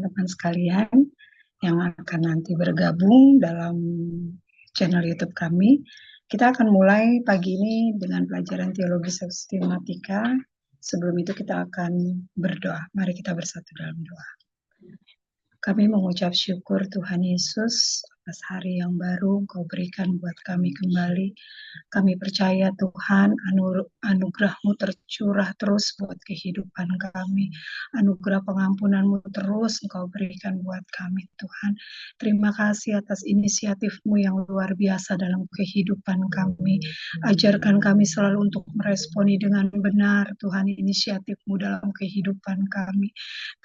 teman-teman sekalian yang akan nanti bergabung dalam channel YouTube kami. Kita akan mulai pagi ini dengan pelajaran teologi sistematika. Sebelum itu kita akan berdoa. Mari kita bersatu dalam doa. Kami mengucap syukur Tuhan Yesus atas hari yang baru Engkau berikan buat kami kembali. Kami percaya Tuhan anugerah-Mu tercurah terus buat kehidupan kami. Anugerah pengampunan-Mu terus Engkau berikan buat kami Tuhan. Terima kasih atas inisiatif-Mu yang luar biasa dalam kehidupan kami. Ajarkan kami selalu untuk meresponi dengan benar Tuhan inisiatif-Mu dalam kehidupan kami.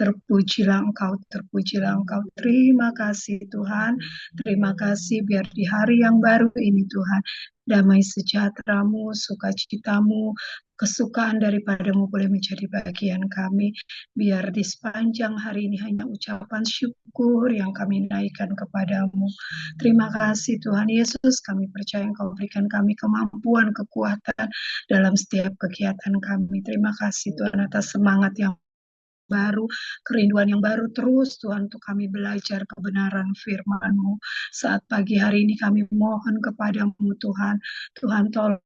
Terpujilah Engkau, terpujilah Engkau. Terima kasih Tuhan. Terima kasih biar di hari yang baru ini Tuhan, damai sejahtera-Mu, sukacita-Mu, kesukaan daripada-Mu boleh menjadi bagian kami. Biar di sepanjang hari ini hanya ucapan syukur yang kami naikkan kepada-Mu. Terima kasih Tuhan Yesus, kami percaya Engkau berikan kami kemampuan, kekuatan dalam setiap kegiatan kami. Terima kasih Tuhan atas semangat yang baru, kerinduan yang baru terus Tuhan untuk kami belajar kebenaran firman-Mu. Saat pagi hari ini kami mohon kepada-Mu Tuhan, Tuhan tolong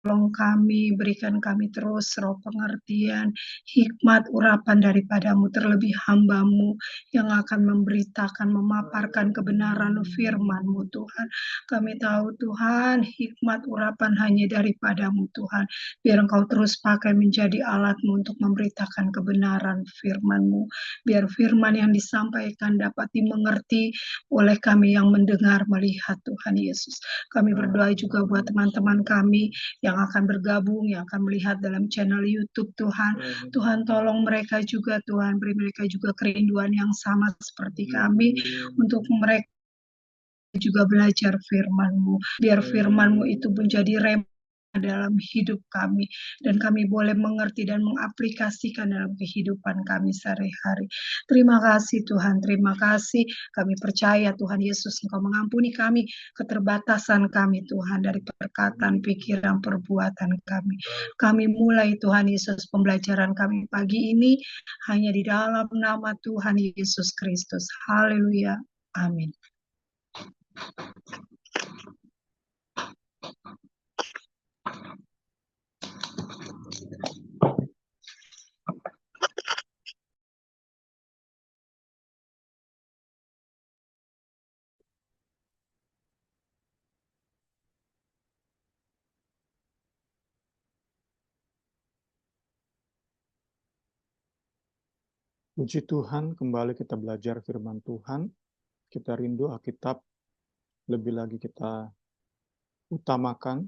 kami, berikan kami terus roh pengertian, hikmat, urapan daripada-Mu, terlebih hamba-Mu yang akan memberitakan, memaparkan kebenaran firman-Mu Tuhan. Kami tahu Tuhan, hikmat, urapan hanya daripada-Mu Tuhan. Biar Engkau terus pakai menjadi alat-Mu untuk memberitakan kebenaran firman-Mu. Biar firman yang disampaikan dapat dimengerti oleh kami yang mendengar, melihat Tuhan Yesus. Kami berdoa juga buat teman-teman kami yang akan bergabung, yang akan melihat dalam channel YouTube Tuhan. Tuhan tolong mereka juga Tuhan, beri mereka juga kerinduan yang sama seperti kami untuk mereka juga belajar firman-Mu. Biar firman-Mu itu menjadi rema dalam hidup kami dan kami boleh mengerti dan mengaplikasikan dalam kehidupan kami sehari-hari. Terima kasih Tuhan, terima kasih. Kami percaya Tuhan Yesus Engkau mengampuni kami keterbatasan kami Tuhan dari perkataan, pikiran, perbuatan kami. Kami mulai Tuhan Yesus pembelajaran kami pagi ini hanya di dalam nama Tuhan Yesus Kristus. Haleluya. Amin. Puji Tuhan, kembali kita belajar firman Tuhan. Kita rindu Alkitab, lebih lagi kita utamakan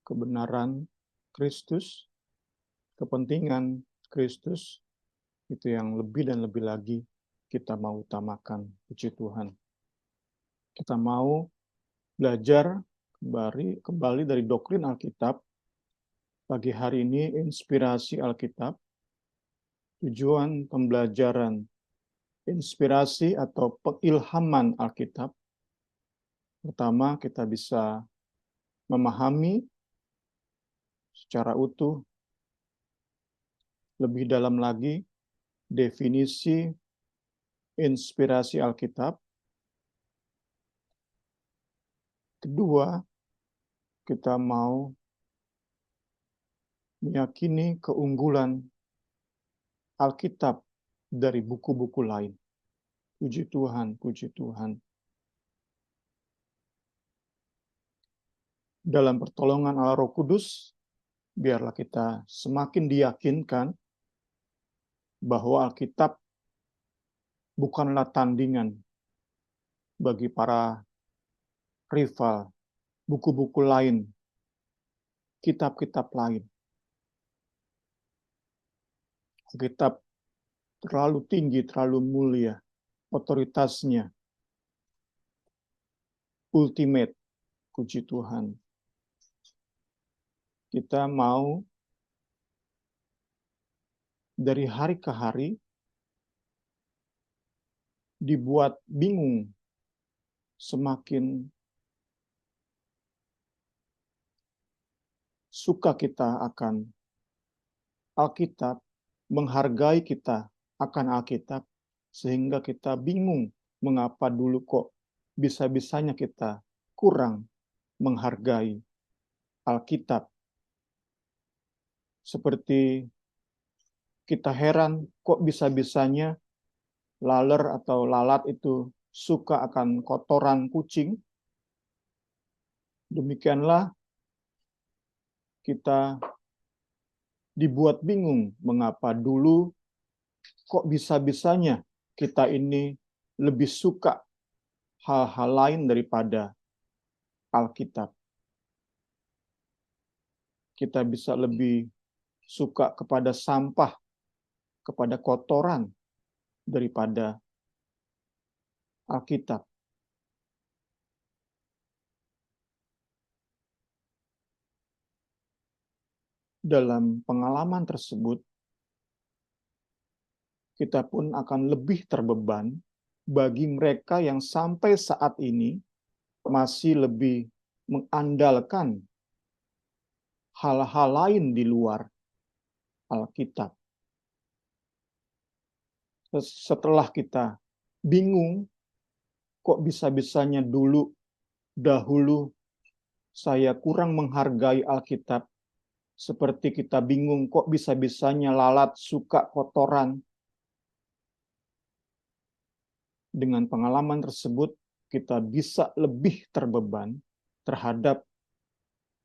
kebenaran Kristus, kepentingan Kristus, itu yang lebih dan lebih lagi kita mau utamakan. Puji Tuhan. Kita mau belajar kembali dari doktrin Alkitab. Pagi hari ini inspirasi Alkitab, tujuan pembelajaran inspirasi atau pengilhaman Alkitab. Pertama, kita bisa memahami secara utuh, lebih dalam lagi, definisi inspirasi Alkitab. Kedua, kita mau meyakini keunggulan Alkitab dari buku-buku lain. Puji Tuhan, puji Tuhan. Dalam pertolongan Allah Roh Kudus, biarlah kita semakin diyakinkan bahwa Alkitab bukanlah tandingan bagi para rival, buku-buku lain, kitab-kitab lain. Alkitab terlalu tinggi, terlalu mulia, otoritasnya ultimate. Puji Tuhan. Kita mau dari hari ke hari dibuat bingung, semakin suka kita akan Alkitab, menghargai kita akan Alkitab, sehingga kita bingung mengapa dulu kok bisa-bisanya kita kurang menghargai Alkitab. Seperti kita heran kok bisa-bisanya laler atau lalat itu suka akan kotoran kucing. Demikianlah kita dibuat bingung mengapa dulu kok bisa-bisanya kita ini lebih suka hal-hal lain daripada Alkitab. Kita bisa lebih suka kepada sampah, kepada kotoran daripada Alkitab. Dalam pengalaman tersebut, kita pun akan lebih terbeban bagi mereka yang sampai saat ini masih lebih mengandalkan hal-hal lain di luar Alkitab. Setelah kita bingung, kok bisa-bisanya dahulu saya kurang menghargai Alkitab, seperti kita bingung kok bisa-bisanya lalat suka kotoran. Dengan pengalaman tersebut, kita bisa lebih terbeban terhadap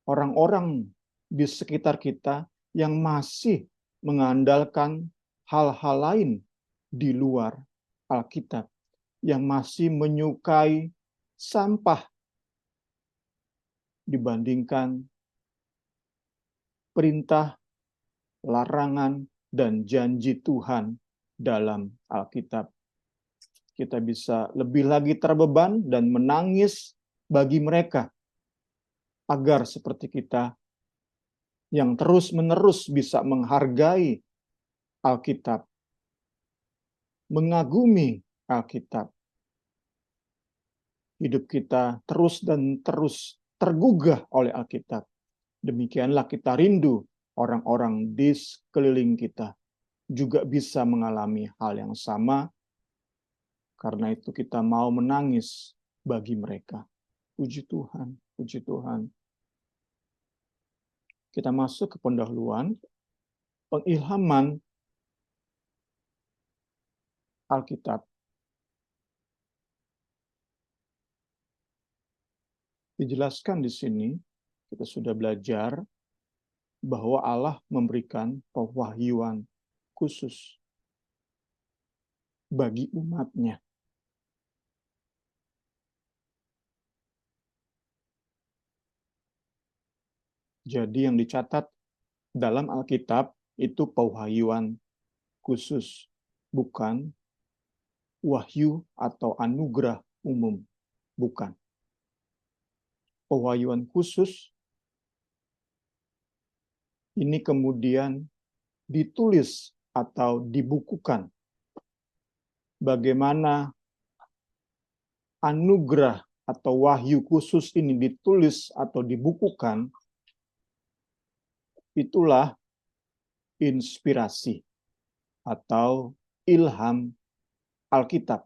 orang-orang di sekitar kita yang masih mengandalkan hal-hal lain di luar Alkitab, yang masih menyukai sampah dibandingkan perintah, larangan, dan janji Tuhan dalam Alkitab. Kita bisa lebih lagi terbeban dan menangis bagi mereka agar seperti kita yang terus-menerus bisa menghargai Alkitab, mengagumi Alkitab. Hidup kita terus dan terus tergugah oleh Alkitab. Demikianlah kita rindu orang-orang di sekeliling kita juga bisa mengalami hal yang sama. Karena itu kita mau menangis bagi mereka. Puji Tuhan, puji Tuhan. Kita masuk ke pendahuluan, pengilhaman Alkitab. Dijelaskan di sini, kita sudah belajar bahwa Allah memberikan pewahyuan khusus bagi umatnya. Jadi yang dicatat dalam Alkitab itu pewahyuan khusus, bukan wahyu atau anugerah umum, bukan. Pewahyuan khusus ini kemudian ditulis atau dibukukan. Bagaimana anugerah atau wahyu khusus ini ditulis atau dibukukan, itulah inspirasi atau ilham Alkitab.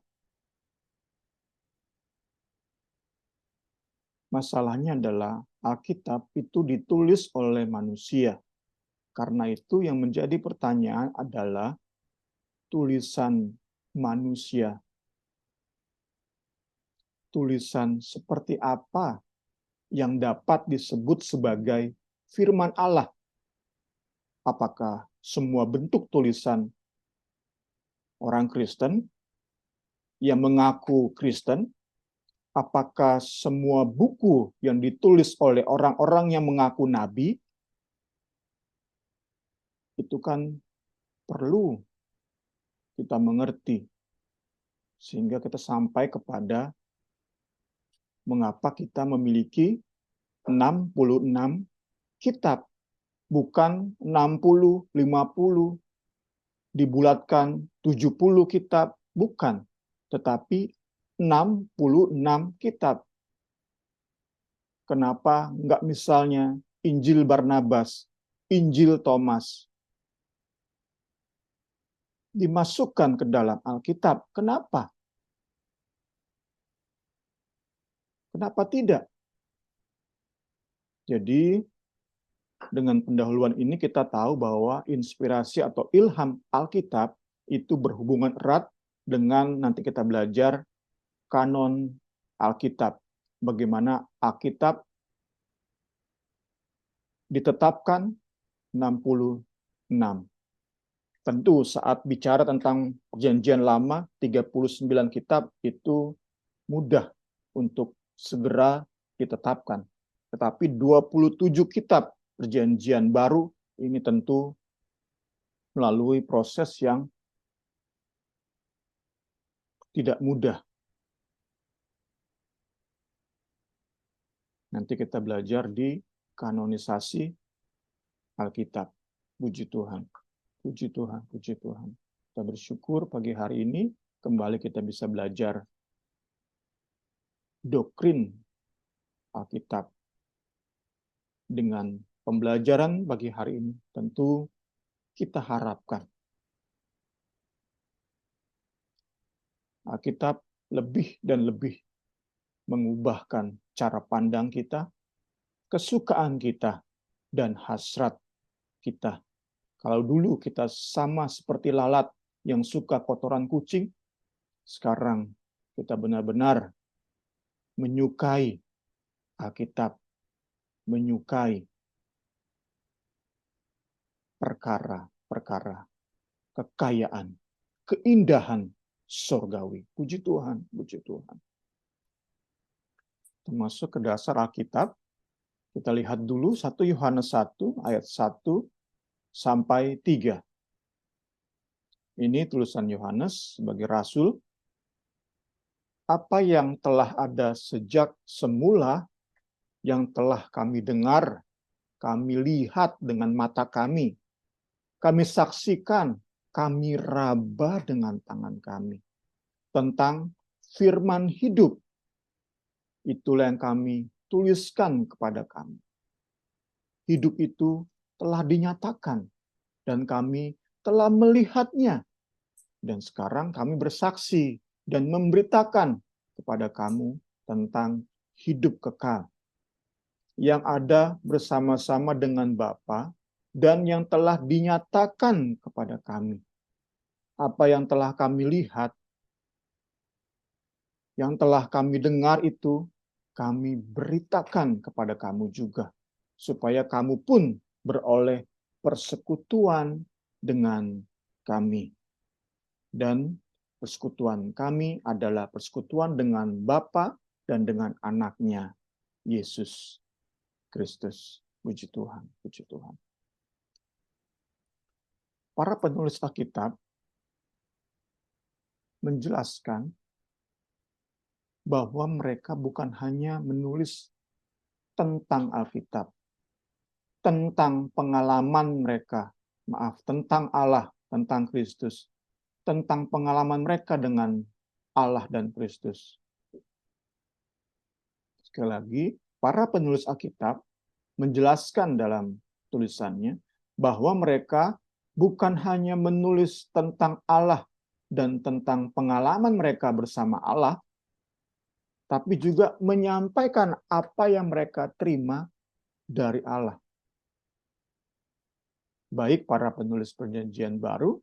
Masalahnya adalah Alkitab itu ditulis oleh manusia. Karena itu yang menjadi pertanyaan adalah tulisan manusia. Tulisan seperti apa yang dapat disebut sebagai firman Allah? Apakah semua bentuk tulisan orang Kristen yang mengaku Kristen? Apakah semua buku yang ditulis oleh orang-orang yang mengaku nabi? Itu kan perlu kita mengerti. Sehingga kita sampai kepada mengapa kita memiliki 66 kitab. Bukan 60, 50, dibulatkan 70 kitab, bukan. Tetapi 66 kitab. Kenapa enggak misalnya Injil Barnabas, Injil Thomas? dimasukkan ke dalam Alkitab. Kenapa? Kenapa tidak? Jadi, dengan pendahuluan ini kita tahu bahwa inspirasi atau ilham Alkitab itu berhubungan erat dengan nanti kita belajar kanon Alkitab. Bagaimana Alkitab ditetapkan 66. Tentu saat bicara tentang Perjanjian Lama, 39 kitab itu mudah untuk segera ditetapkan. Tetapi 27 kitab Perjanjian Baru ini tentu melalui proses yang tidak mudah. Nanti kita belajar di kanonisasi Alkitab. Puji Tuhan. Puji Tuhan, puji Tuhan. Kita bersyukur pagi hari ini kembali kita bisa belajar doktrin Alkitab. Dengan pembelajaran bagi hari ini, tentu kita harapkan Alkitab lebih dan lebih mengubahkan cara pandang kita, kesukaan kita, dan hasrat kita. Kalau dulu kita sama seperti lalat yang suka kotoran kucing, sekarang kita benar-benar menyukai Alkitab, menyukai perkara-perkara kekayaan, keindahan surgawi. Puji Tuhan, puji Tuhan. Masuk ke dasar Alkitab, kita lihat dulu 1 Yohanes 1 ayat 1 sampai 3. Ini tulisan Yohanes sebagai rasul. Apa yang telah ada sejak semula, yang telah kami dengar, kami lihat dengan mata kami saksikan, kami raba dengan tangan kami. Tentang firman hidup, itulah yang kami tuliskan kepada kami. Hidup itu telah dinyatakan, dan kami telah melihatnya. Dan sekarang kami bersaksi dan memberitakan kepada kamu tentang hidup kekal yang ada bersama-sama dengan Bapa dan yang telah dinyatakan kepada kami. Apa yang telah kami lihat, yang telah kami dengar itu, kami beritakan kepada kamu juga, supaya kamu pun beroleh persekutuan dengan kami. Dan persekutuan kami adalah persekutuan dengan Bapa dan dengan anaknya, Yesus Kristus. Puji Tuhan, puji Tuhan. Para penulis Alkitab menjelaskan bahwa mereka bukan hanya menulis tentang Alkitab, tentang pengalaman mereka, tentang Allah, tentang Kristus, tentang pengalaman mereka dengan Allah dan Kristus. Sekali lagi, para penulis Alkitab menjelaskan dalam tulisannya bahwa mereka bukan hanya menulis tentang Allah dan tentang pengalaman mereka bersama Allah, tapi juga menyampaikan apa yang mereka terima dari Allah. Baik para penulis Perjanjian Baru,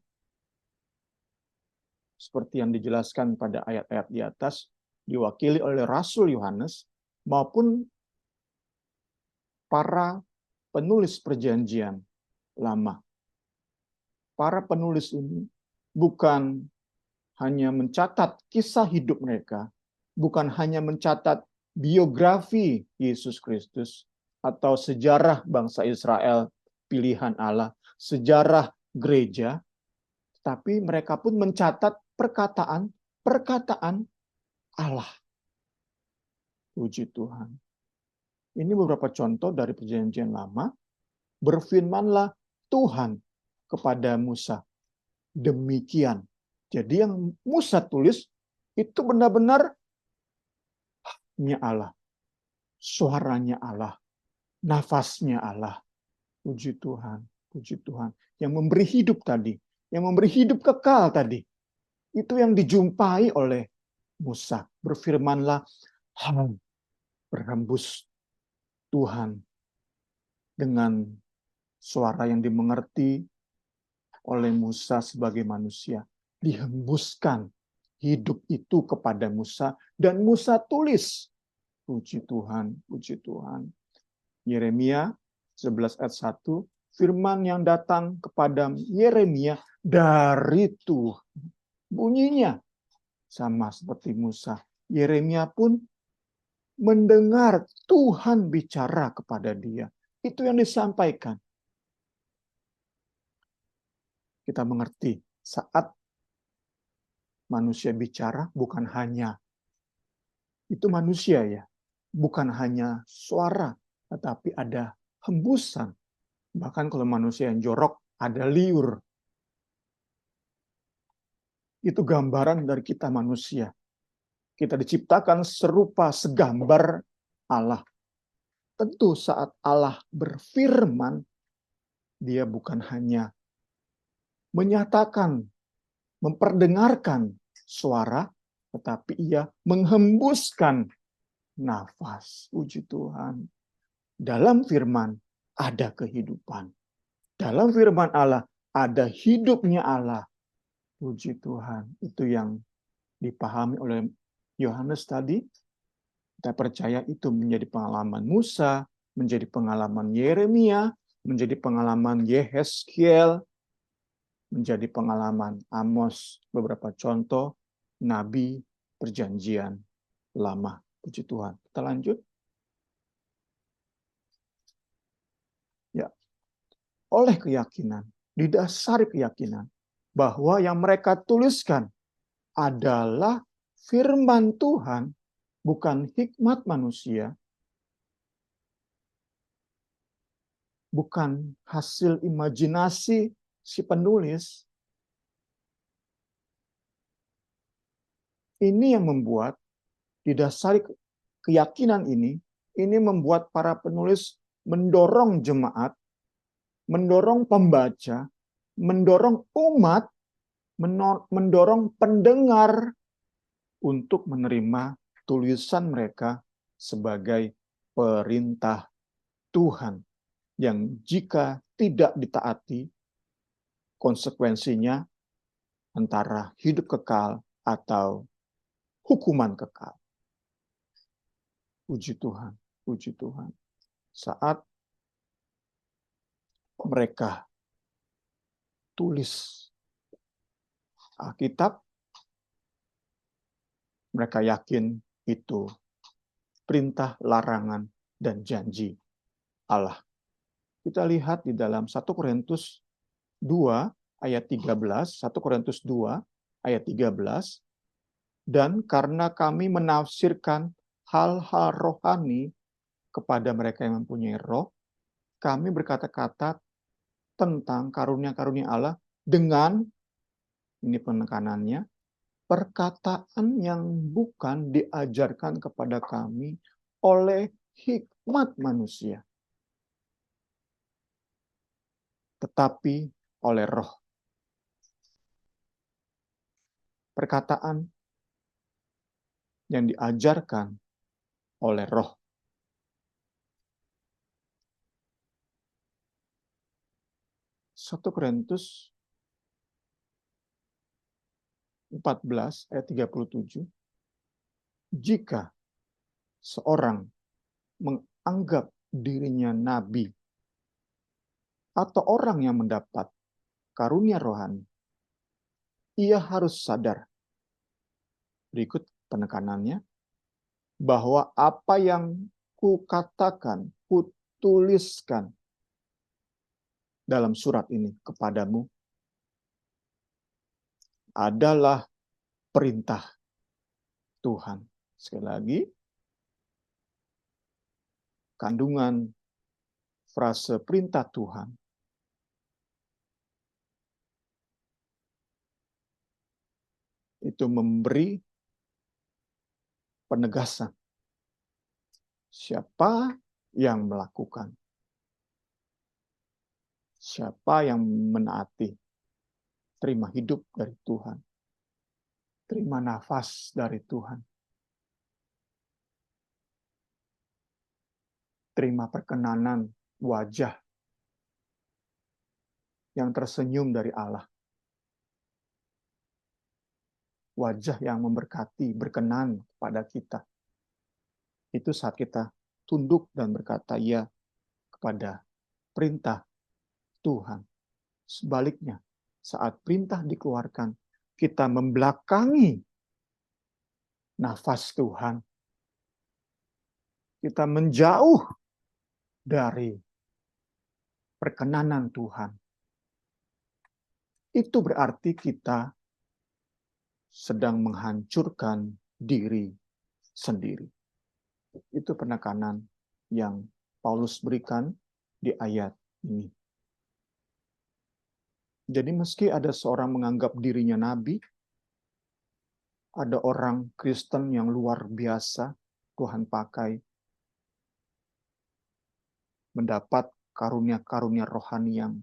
seperti yang dijelaskan pada ayat-ayat di atas, diwakili oleh Rasul Yohanes, maupun para penulis Perjanjian Lama. Para penulis ini bukan hanya mencatat kisah hidup mereka, bukan hanya mencatat biografi Yesus Kristus atau sejarah bangsa Israel, pilihan Allah, sejarah gereja, tapi mereka pun mencatat perkataan Allah. Puji Tuhan. Ini beberapa contoh dari Perjanjian Lama. Berfirmanlah Tuhan kepada Musa. Demikian. Jadi yang Musa tulis itu benar-benar Allah, suaranya Allah, nafasnya Allah. Puji Tuhan, puji Tuhan. Yang memberi hidup tadi, yang memberi hidup kekal tadi. Itu yang dijumpai oleh Musa. Berfirmanlah, berhembus Tuhan dengan suara yang dimengerti oleh Musa sebagai manusia. Dihembuskan hidup itu kepada Musa, dan Musa tulis. Puji Tuhan, puji Tuhan. Yeremia 11 ayat 1, firman yang datang kepada Yeremia dari Tuhan. Bunyinya sama seperti Musa. Yeremia pun mendengar Tuhan bicara kepada dia. Itu yang disampaikan. Kita mengerti saat manusia bicara bukan hanya itu manusia ya, bukan hanya suara, tetapi ada hembusan. Bahkan kalau manusia yang jorok ada liur. Itu gambaran dari kita manusia. Kita diciptakan serupa segambar Allah. Tentu saat Allah berfirman, dia bukan hanya menyatakan, memperdengarkan suara, tetapi ia menghembuskan nafas. Puji Tuhan. Dalam firman ada kehidupan. Dalam firman Allah ada hidupnya Allah. Puji Tuhan. Itu yang dipahami oleh Yohanes tadi. Kita percaya itu menjadi pengalaman Musa, menjadi pengalaman Yeremia, menjadi pengalaman Yehezkiel, menjadi pengalaman Amos, beberapa contoh nabi perjanjian lama. Puji Tuhan. Kita lanjut. Ya, oleh keyakinan, didasari keyakinan bahwa yang mereka tuliskan adalah firman Tuhan, bukan hikmat manusia, bukan hasil imajinasi si penulis. Ini yang membuat, didasari keyakinan ini membuat para penulis mendorong jemaat, mendorong pembaca, mendorong umat, mendorong pendengar untuk menerima tulisan mereka sebagai perintah Tuhan. Yang jika tidak ditaati, konsekuensinya antara hidup kekal atau hukuman kekal. Puji Tuhan, puji Tuhan. Saat mereka tulis Alkitab, mereka yakin itu perintah, larangan, dan janji Allah. Kita lihat di dalam 1 Korintus 2 ayat 13, 1 Korintus 2 ayat 13, dan karena kami menafsirkan hal-hal rohani kepada mereka yang mempunyai roh, kami berkata-kata tentang karunia-karunia Allah dengan, ini penekanannya, perkataan yang bukan diajarkan kepada kami oleh hikmat manusia, tetapi oleh roh. Perkataan yang diajarkan oleh roh. Satu Korintus 14 ayat 37. Jika seorang menganggap dirinya nabi atau orang yang mendapat karunia rohani, ia harus sadar, berikut penekanannya, bahwa apa yang kukatakan, kutuliskan dalam surat ini kepadamu adalah perintah Tuhan. Sekali lagi, kandungan frase perintah Tuhan itu memberi penegasan siapa yang melakukan, siapa yang menaati, terima hidup dari Tuhan, terima nafas dari Tuhan, terima perkenanan wajah yang tersenyum dari Allah. Wajah yang memberkati, berkenan pada kita. Itu saat kita tunduk dan berkata ya kepada perintah Tuhan. Sebaliknya, saat perintah dikeluarkan, kita membelakangi nafas Tuhan. Kita menjauh dari perkenanan Tuhan. Itu berarti kita sedang menghancurkan diri sendiri. Itu penekanan yang Paulus berikan di ayat ini. Jadi meski ada seorang menganggap dirinya nabi, ada orang Kristen yang luar biasa Tuhan pakai, mendapat karunia-karunia rohani yang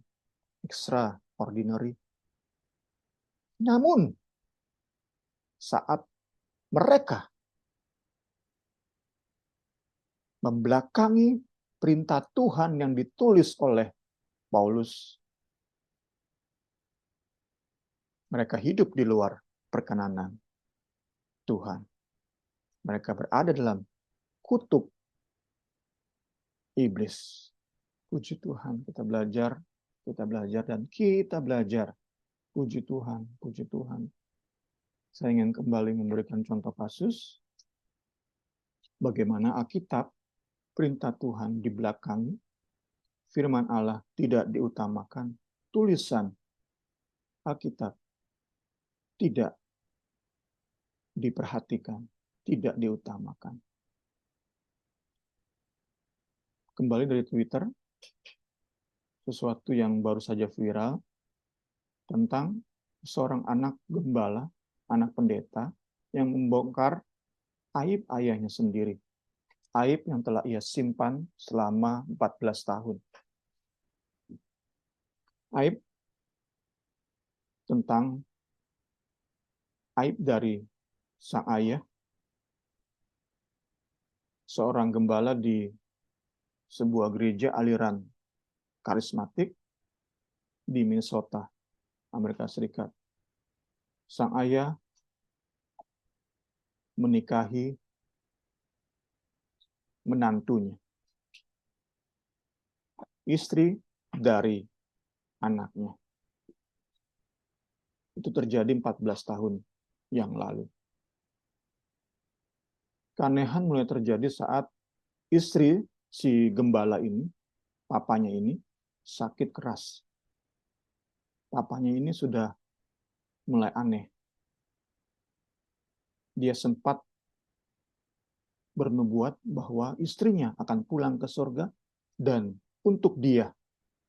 extraordinary. Namun, saat mereka membelakangi perintah Tuhan yang ditulis oleh Paulus, mereka hidup di luar perkenanan Tuhan. Mereka berada dalam kutub iblis. Puji Tuhan, kita belajar, dan kita belajar. Puji Tuhan, puji Tuhan. Saya ingin kembali memberikan contoh kasus bagaimana Alkitab, perintah Tuhan di belakang, firman Allah tidak diutamakan, tulisan Alkitab tidak diperhatikan, tidak diutamakan. Kembali dari Twitter, sesuatu yang baru saja viral tentang seorang anak gembala, anak pendeta, yang membongkar aib ayahnya sendiri. Aib yang telah ia simpan selama 14 tahun. Aib tentang aib dari sang ayah, seorang gembala di sebuah gereja aliran karismatik di Minnesota, Amerika Serikat. Sang ayah menikahi menantunya, istri dari anaknya. Itu terjadi 14 tahun yang lalu. Keanehan mulai terjadi saat istri si gembala ini, papanya ini, sakit keras. Papanya ini sudah mulai aneh. Dia sempat bernubuat bahwa istrinya akan pulang ke surga dan untuk dia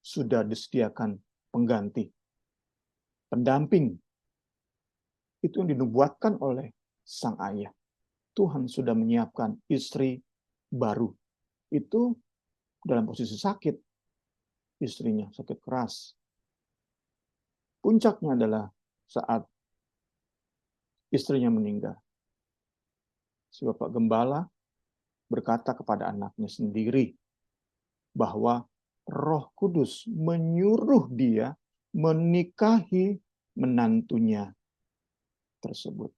sudah disediakan pengganti, pendamping. Itu yang dinubuatkan oleh sang ayah. Tuhan sudah menyiapkan istri baru. Itu dalam posisi sakit. Istrinya sakit keras. Puncaknya adalah saat istrinya meninggal. Si bapak gembala berkata kepada anaknya sendiri bahwa Roh Kudus menyuruh dia menikahi menantunya tersebut.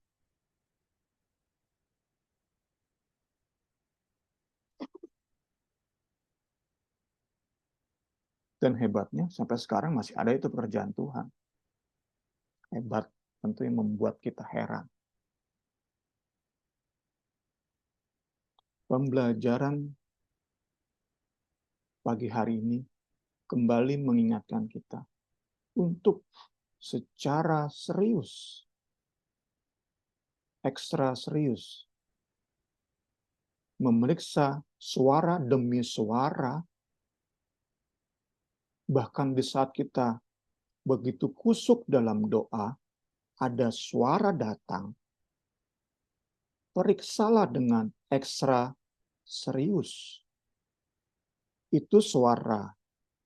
Dan hebatnya sampai sekarang masih ada itu pekerjaan Tuhan. Hebat, tentu yang membuat kita heran. Pembelajaran pagi hari ini kembali mengingatkan kita untuk secara serius, ekstra serius, memeriksa suara demi suara, bahkan di saat kita begitu kusuk dalam doa, ada suara datang, periksalah dengan ekstra serius. Itu suara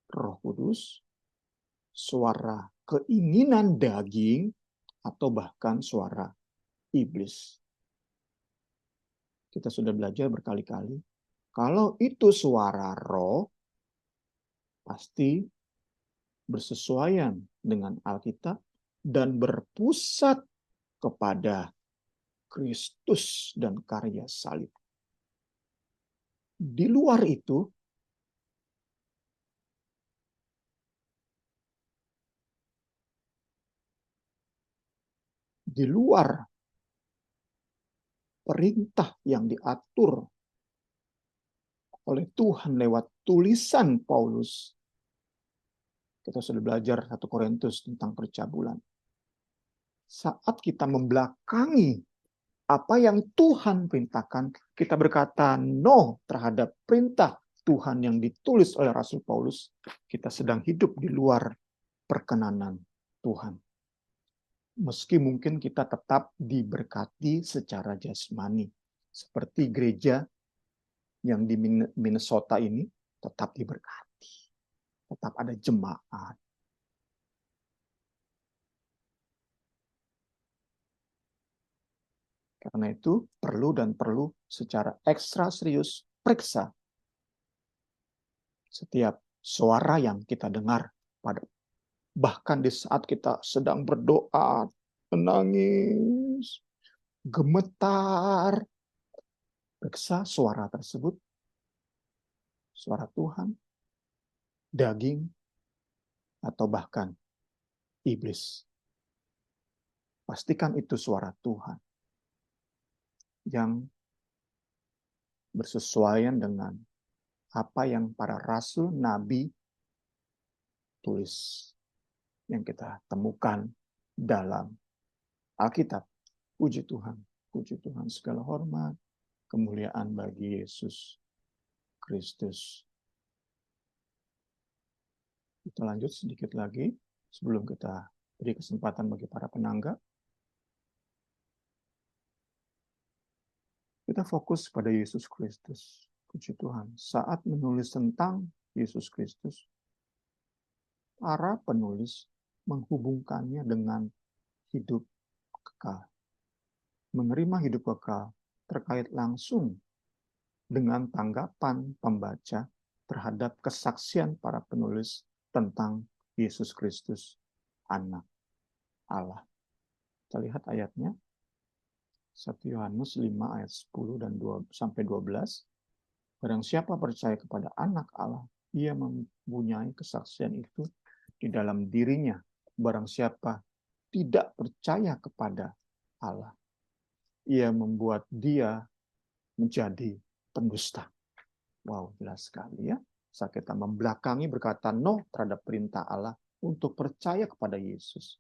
Roh Kudus, suara keinginan daging, atau bahkan suara iblis. Kita sudah belajar berkali-kali, kalau itu suara roh, pasti bersesuaian dengan Alkitab dan berpusat kepada Kristus dan karya salib. Di luar itu, di luar perintah yang diatur oleh Tuhan lewat tulisan Paulus. Kita sudah belajar 1 Korintus tentang percabulan. Saat kita membelakangi apa yang Tuhan perintahkan, kita berkata no terhadap perintah Tuhan yang ditulis oleh Rasul Paulus, kita sedang hidup di luar perkenanan Tuhan. Meski mungkin kita tetap diberkati secara jasmani. Seperti gereja yang di Minnesota ini tetap diberkati. Tetap ada jemaat. Karena itu perlu secara ekstra serius periksa setiap suara yang kita dengar, bahkan di saat kita sedang berdoa, menangis, gemetar, periksa suara tersebut, suara Tuhan, daging, atau bahkan iblis. Pastikan itu suara Tuhan yang bersesuaian dengan apa yang para rasul, nabi tulis, yang kita temukan dalam Alkitab. Puji Tuhan, segala hormat, kemuliaan bagi Yesus Kristus. Kita lanjut sedikit lagi sebelum kita beri kesempatan bagi para penanggap. Kita fokus pada Yesus Kristus. Puji Tuhan. Saat menulis tentang Yesus Kristus, para penulis menghubungkannya dengan hidup kekal. Menerima hidup kekal terkait langsung dengan tanggapan pembaca terhadap kesaksian para penulis tentang Yesus Kristus, Anak Allah. Kita lihat ayatnya. 1 Yohanes 5 ayat 10 dan 2-12. Barang siapa percaya kepada Anak Allah, ia mempunyai kesaksian itu di dalam dirinya. Barang siapa tidak percaya kepada Allah, ia membuat dia menjadi pendusta. Wow, jelas sekali ya. Saat kita membelakangi berkata no terhadap perintah Allah untuk percaya kepada Yesus.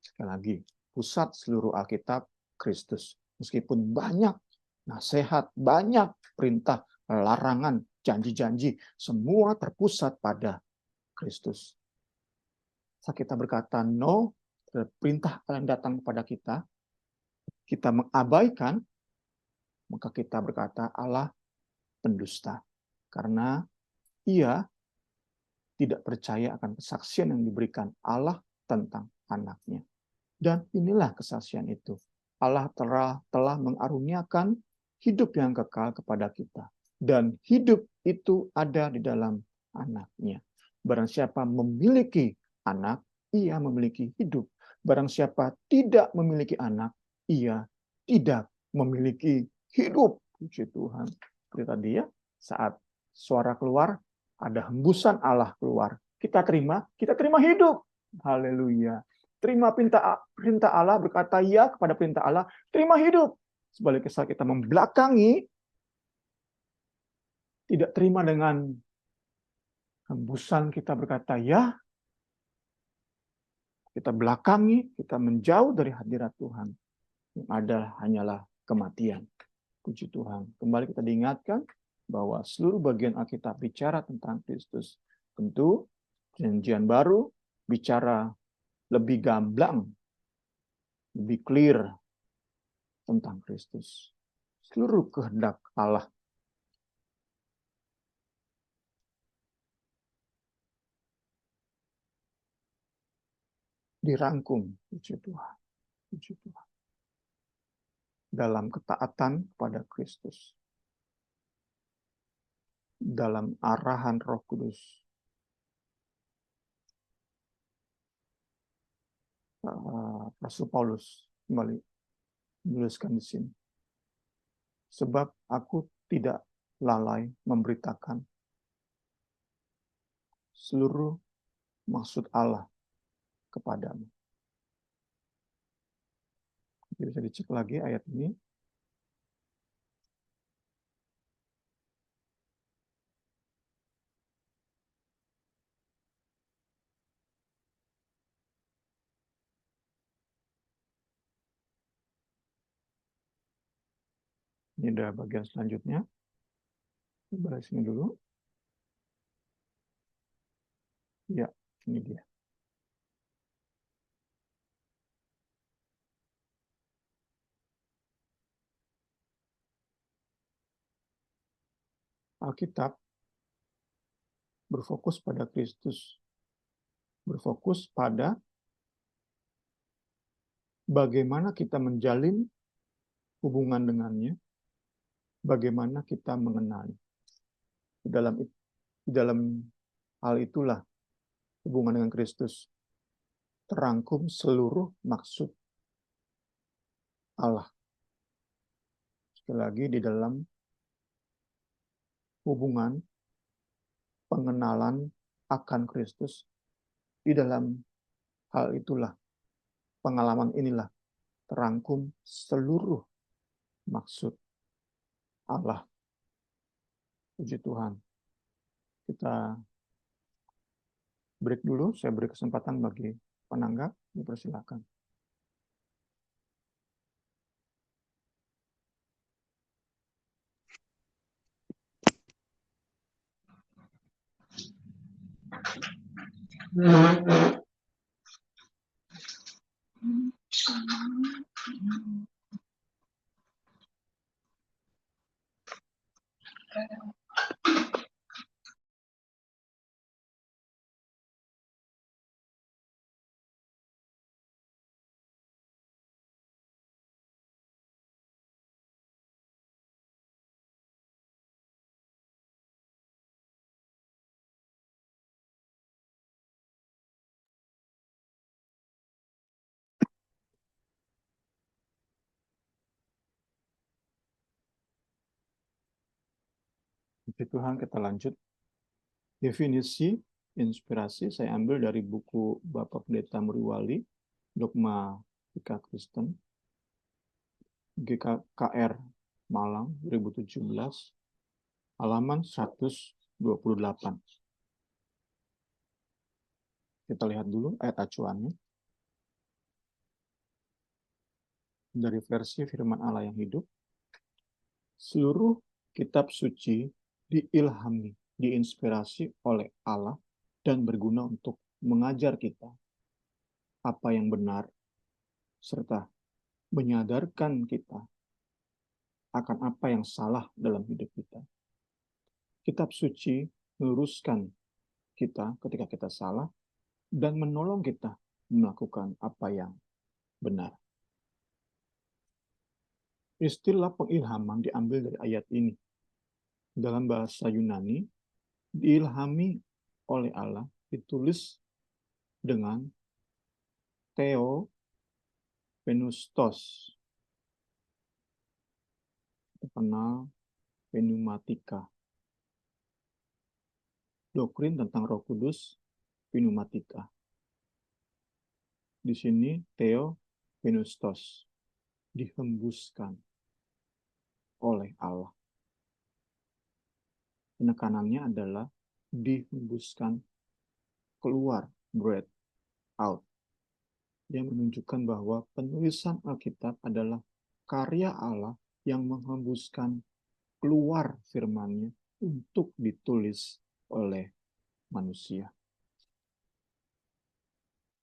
Sekali lagi, pusat seluruh Alkitab Kristus. Meskipun banyak nasihat, banyak perintah, larangan, janji-janji, semua terpusat pada Kristus. Saat kita berkata no, perintah yang datang kepada kita mengabaikan, maka kita berkata Allah pendusta. Karena ia tidak percaya akan kesaksian yang diberikan Allah tentang anaknya. Dan inilah kesaksian itu. Allah telah mengaruniakan hidup yang kekal kepada kita. Dan hidup itu ada di dalam anaknya. Barang siapa memiliki anak, ia memiliki hidup. Barang siapa tidak memiliki anak, ia tidak memiliki hidup. Puji Tuhan. Seperti tadi ya, saat suara keluar, ada hembusan Allah keluar. Kita terima hidup. Haleluya. Terima perintah Allah, berkata ya kepada perintah Allah, terima hidup. Sebaliknya saat kita membelakangi, tidak terima dengan hembusan kita berkata ya, kita belakangi, kita menjauh dari hadirat Tuhan. Yang ada hanyalah kematian. Puji Tuhan. Kembali kita diingatkan bahwa seluruh bagian Alkitab bicara tentang Kristus. Tentu, Perjanjian Baru bicara lebih gamblang, lebih clear tentang Kristus. Seluruh kehendak Allah. dirangkum, puji Tuhan, puji Tuhan, dalam ketaatan kepada Kristus, dalam arahan Roh Kudus. Rasul Paulus kembali menuliskan di sini, sebab aku tidak lalai memberitakan seluruh maksud Allah kepadamu. Bisa dicek lagi ayat ini. Ini ada bagian selanjutnya. Balik sini dulu. Ya, ini dia. Alkitab berfokus pada Kristus, berfokus pada bagaimana kita menjalin hubungan dengannya, bagaimana kita mengenali. Di dalam hal itulah hubungan dengan Kristus terangkum seluruh maksud Allah. Sekali lagi, di dalam hubungan pengenalan akan Kristus, di dalam hal itulah, pengalaman inilah terangkum seluruh maksud Allah. Puji Tuhan. Kita break dulu, saya beri kesempatan bagi penanggap, dipersilakan. Puji Tuhan, kita lanjut. Definisi inspirasi saya ambil dari buku Bapak Pendeta Muriwali, Dogma Etika Kristen, GKKR Malang 2017, halaman 128. Kita lihat dulu ayat acuannya. Dari versi Firman Allah yang hidup, seluruh kitab suci diilhami, diinspirasi oleh Allah dan berguna untuk mengajar kita apa yang benar, serta menyadarkan kita akan apa yang salah dalam hidup kita. Kitab suci meluruskan kita ketika kita salah dan menolong kita melakukan apa yang benar. Istilah pengilhaman diambil dari ayat ini. Dalam bahasa Yunani, diilhami oleh Allah ditulis dengan Theopneustos. Kita kenal pneumatika. Doktrin tentang Roh Kudus, pneumatika. Di sini Theopneustos, dihembuskan oleh Allah. Penekanannya adalah dihembuskan keluar, breathe out. Yang menunjukkan bahwa penulisan Alkitab adalah karya Allah yang menghembuskan keluar firman-Nya untuk ditulis oleh manusia.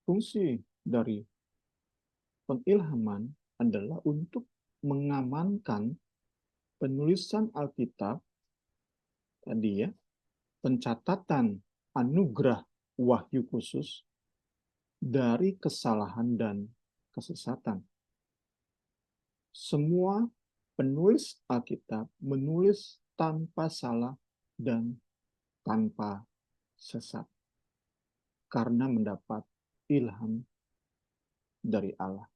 Fungsi dari pengilhaman adalah untuk mengamankan penulisan Alkitab tadi ya, pencatatan anugerah wahyu khusus dari kesalahan dan kesesatan. Semua penulis Alkitab menulis tanpa salah dan tanpa sesat, karena mendapat ilham dari Allah.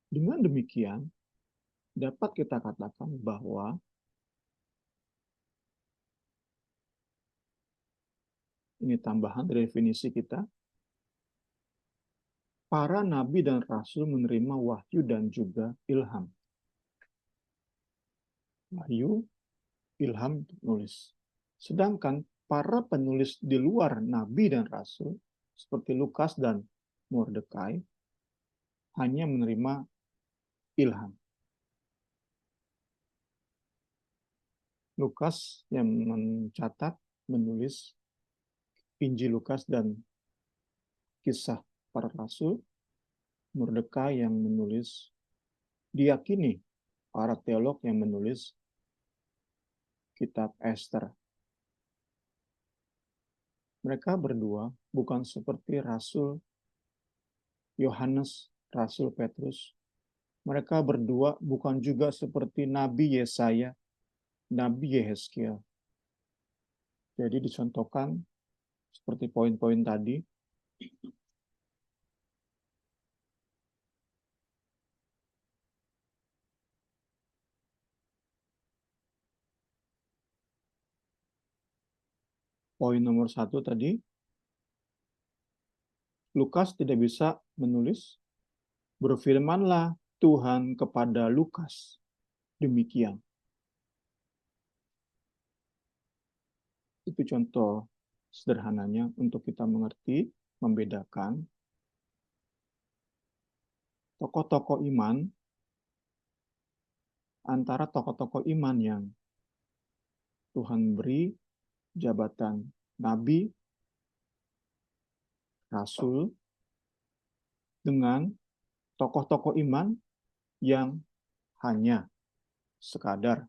Dengan demikian, dapat kita katakan bahwa ini tambahan dari definisi kita, para nabi dan rasul menerima wahyu dan juga ilham. Wahyu, ilham untuk nulis. Sedangkan para penulis di luar nabi dan rasul, seperti Lukas dan Mordekai, hanya menerima ilham. Lukas yang mencatat, menulis Injil Lukas dan kisah para rasul, Mordekai yang menulis, diyakini para teolog yang menulis kitab Ester. Mereka berdua bukan seperti Rasul Yohanes, Rasul Petrus. Mereka berdua bukan juga seperti Nabi Yesaya, Nabi Yehezkiel. Jadi dicontohkan seperti poin-poin tadi. Poin nomor 1 tadi, Lukas tidak bisa menulis, berfirmanlah Tuhan kepada Lukas, demikian. Itu contoh sederhananya untuk kita mengerti, membedakan tokoh-tokoh iman antara tokoh-tokoh iman yang Tuhan beri jabatan nabi, rasul, dengan tokoh-tokoh iman yang hanya sekadar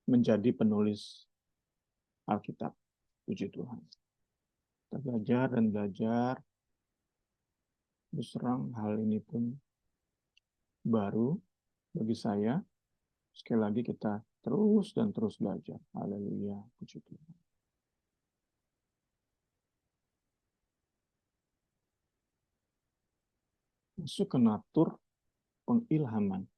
menjadi penulis Alkitab. Puji Tuhan. Kita belajar dan belajar. Terus terang hal ini pun baru bagi saya. Sekali lagi kita terus dan terus belajar. Haleluya. Puji Tuhan. Masuk ke natur pengilhaman.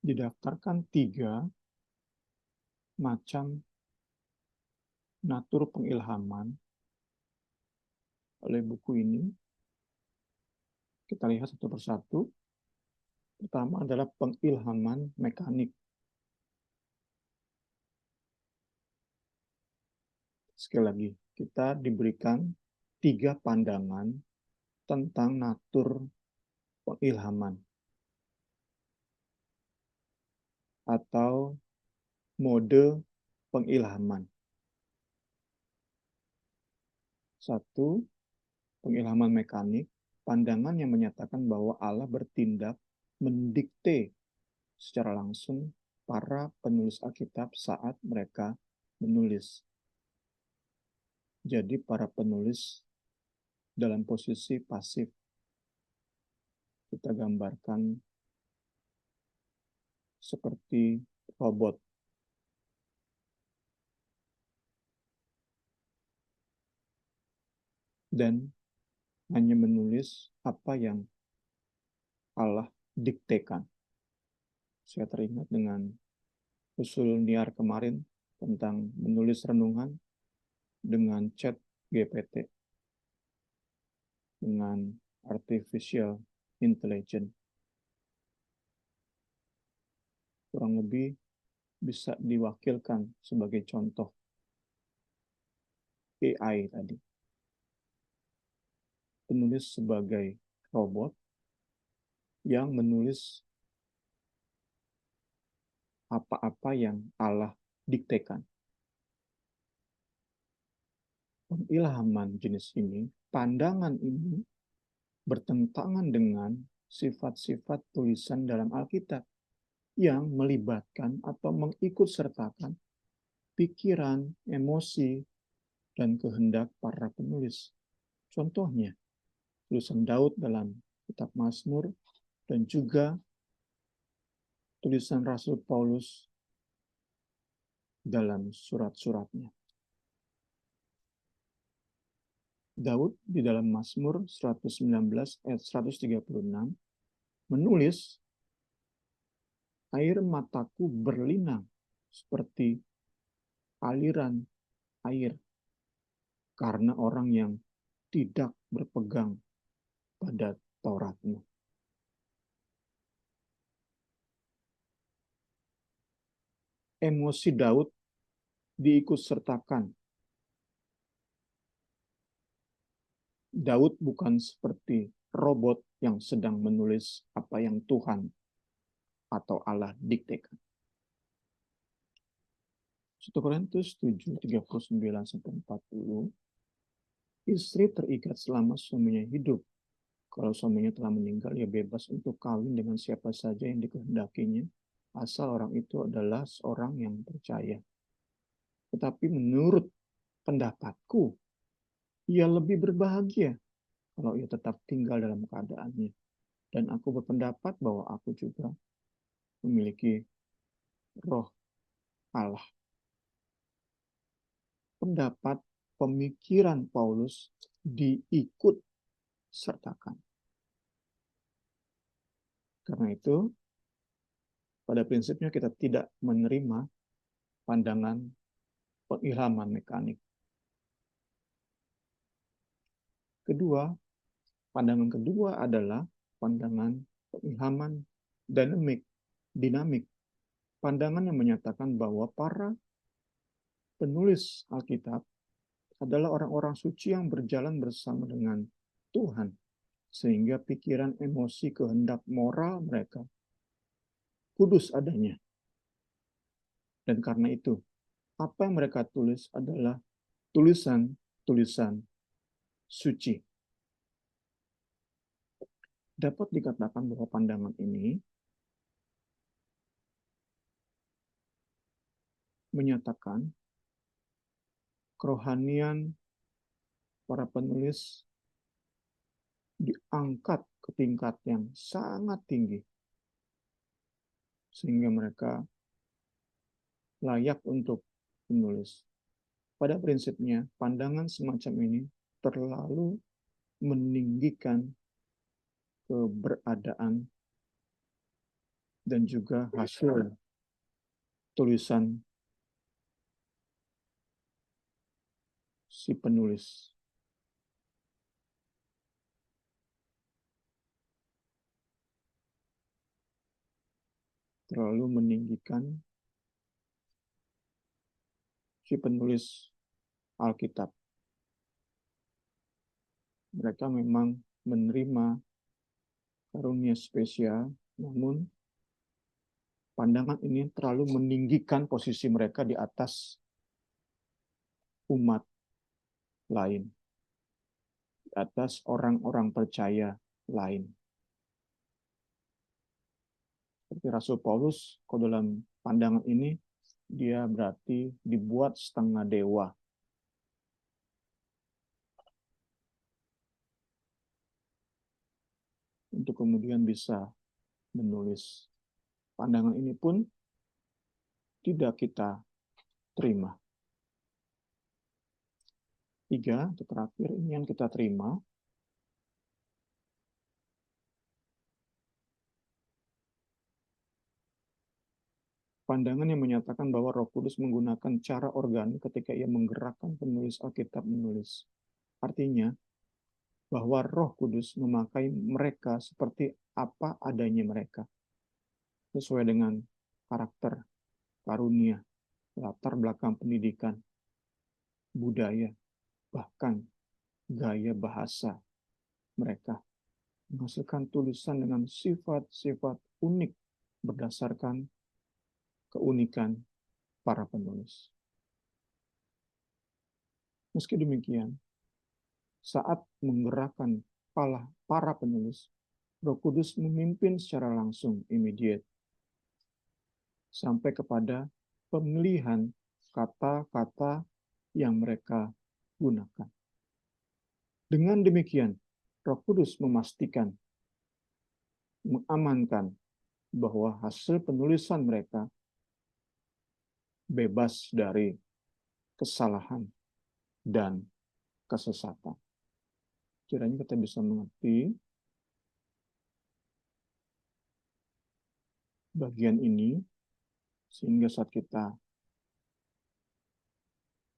Didaftarkan 3 macam natur pengilhaman oleh buku ini. Kita lihat satu persatu. Pertama adalah pengilhaman mekanik. Sekali lagi, kita diberikan 3 pandangan tentang natur pengilhaman atau mode pengilhaman. 1, pengilhaman mekanik, pandangan yang menyatakan bahwa Allah bertindak mendikte secara langsung para penulis Alkitab saat mereka menulis. Jadi para penulis dalam posisi pasif. Kita gambarkan seperti robot. Dan hanya menulis apa yang Allah diktekan. Saya teringat dengan usul Niar kemarin tentang menulis renungan dengan chat GPT, dengan artificial intelligence. Kurang lebih bisa diwakilkan sebagai contoh AI tadi. Penulis sebagai robot yang menulis apa-apa yang Allah diktekan. Pengilhaman jenis ini, pandangan ini bertentangan dengan sifat-sifat tulisan dalam Alkitab. yang melibatkan atau mengikut sertakan pikiran, emosi, dan kehendak para penulis. Contohnya, tulisan Daud dalam kitab Mazmur dan juga tulisan Rasul Paulus dalam surat-suratnya. Daud di dalam Mazmur 119 ayat 136 menulis, air mataku berlinang seperti aliran air karena orang yang tidak berpegang pada Taurat-Mu. Emosi Daud diikut sertakan. Daud bukan seperti robot yang sedang menulis apa yang Tuhan atau Allah diktekan. 1 Korintus 7, 39-40, istri terikat selama suaminya hidup. Kalau suaminya telah meninggal, ia bebas untuk kawin dengan siapa saja yang dikehendakinya, asal orang itu adalah seorang yang percaya. Tetapi menurut pendapatku, ia lebih berbahagia kalau ia tetap tinggal dalam keadaannya. Dan aku berpendapat bahwa aku juga memiliki roh Allah. Pendapat pemikiran Paulus diikut sertakan. Karena itu, pada prinsipnya kita tidak menerima pandangan pengilhaman mekanik. Kedua, pandangan kedua adalah pandangan pengilhaman dinamik. Pandangan yang menyatakan bahwa para penulis Alkitab adalah orang-orang suci yang berjalan bersama dengan Tuhan, sehingga pikiran, emosi, kehendak moral mereka kudus adanya. Dan karena itu, apa yang mereka tulis adalah tulisan-tulisan suci. Dapat dikatakan bahwa pandangan ini menyatakan kerohanian para penulis diangkat ke tingkat yang sangat tinggi, sehingga mereka layak untuk menulis. Pada prinsipnya, pandangan semacam ini terlalu meninggikan keberadaan dan juga hasil tulisan si penulis. Terlalu meninggikan si penulis Alkitab. Mereka memang menerima karunia spesial, namun pandangan ini terlalu meninggikan posisi mereka di atas umat lain, di atas orang-orang percaya lain. Seperti Rasul Paulus, kalau dalam pandangan ini, dia berarti dibuat setengah dewa. Untuk kemudian bisa menulis. Pandangan ini pun tidak kita terima. 3, terakhir ini yang kita terima. Pandangan yang menyatakan bahwa Roh Kudus menggunakan cara organik ketika ia menggerakkan penulis Alkitab menulis. Artinya, bahwa Roh Kudus memakai mereka seperti apa adanya mereka. Sesuai dengan karakter, karunia, latar belakang pendidikan, budaya, bahkan gaya bahasa mereka. Menghasilkan tulisan dengan sifat-sifat unik berdasarkan keunikan para penulis. Meski demikian, saat menggerakkan para penulis, Roh Kudus memimpin secara langsung, immediate. sampai kepada pemilihan kata-kata yang mereka gunakan. Dengan demikian, Roh Kudus memastikan, mengamankan bahwa hasil penulisan mereka bebas dari kesalahan dan kesesatan. Kiranya kita bisa mengerti bagian ini, sehingga saat kita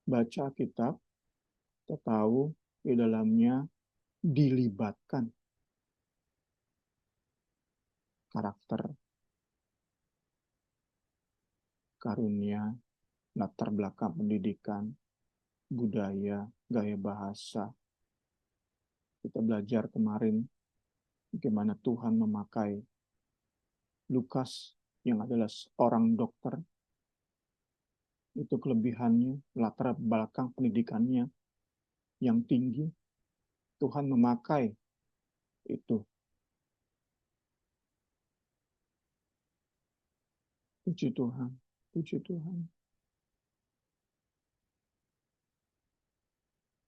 baca kitab, kita tahu di dalamnya dilibatkan karakter, karunia, latar belakang pendidikan, budaya, gaya bahasa. Kita belajar kemarin bagaimana Tuhan memakai Lukas yang adalah seorang dokter. Itu kelebihannya, latar belakang pendidikannya yang tinggi. Tuhan memakai itu. Puji Tuhan, puji Tuhan.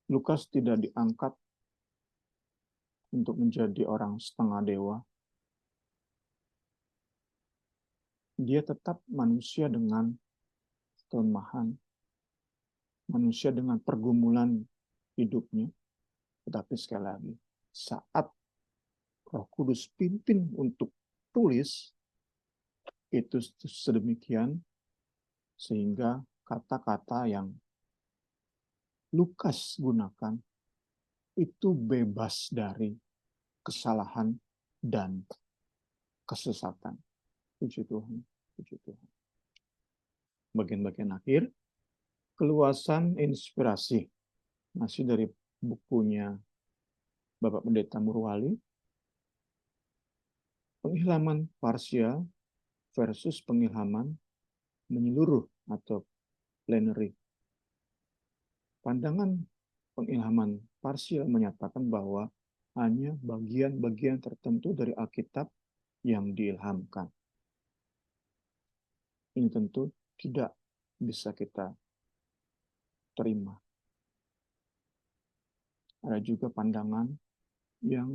Lukas tidak diangkat untuk menjadi orang setengah dewa. Dia tetap manusia dengan kelemahan, manusia dengan pergumulan hidupnya. Tetapi sekali lagi, saat Roh Kudus pimpin untuk tulis, itu sedemikian sehingga kata-kata yang Lukas gunakan itu bebas dari kesalahan dan kesesatan. Puji Tuhan, puji Tuhan. Bagian-bagian akhir, keluasan inspirasi. Masih dari bukunya Bapak Pendeta Murwali, pengilhaman parsial versus pengilhaman menyeluruh atau plenary. Pandangan pengilhaman parsial menyatakan bahwa hanya bagian-bagian tertentu dari Alkitab yang diilhamkan. Ini tentu tidak bisa kita terima. Ada juga pandangan yang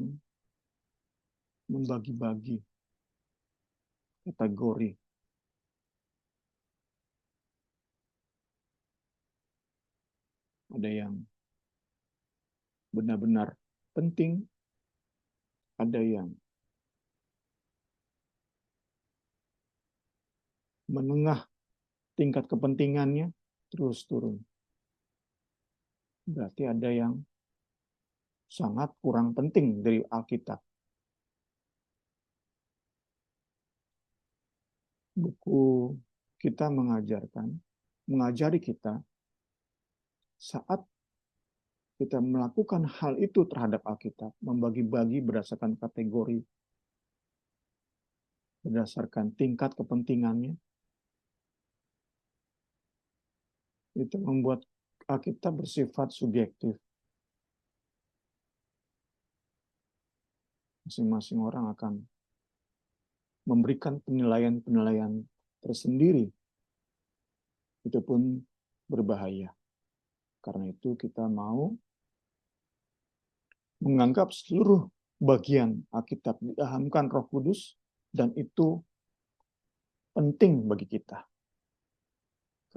membagi-bagi kategori. Ada yang benar-benar penting, ada yang menengah tingkat kepentingannya, terus turun. Berarti ada yang sangat kurang penting dari Alkitab. Buku kita mengajari kita saat kita melakukan hal itu terhadap Alkitab, membagi-bagi berdasarkan kategori, berdasarkan tingkat kepentingannya, itu membuat Alkitab bersifat subjektif. Masing-masing orang akan memberikan penilaian-penilaian tersendiri. Itu pun berbahaya. Karena itu kita mau menganggap seluruh bagian Alkitab diilhamkan Roh Kudus, dan itu penting bagi kita.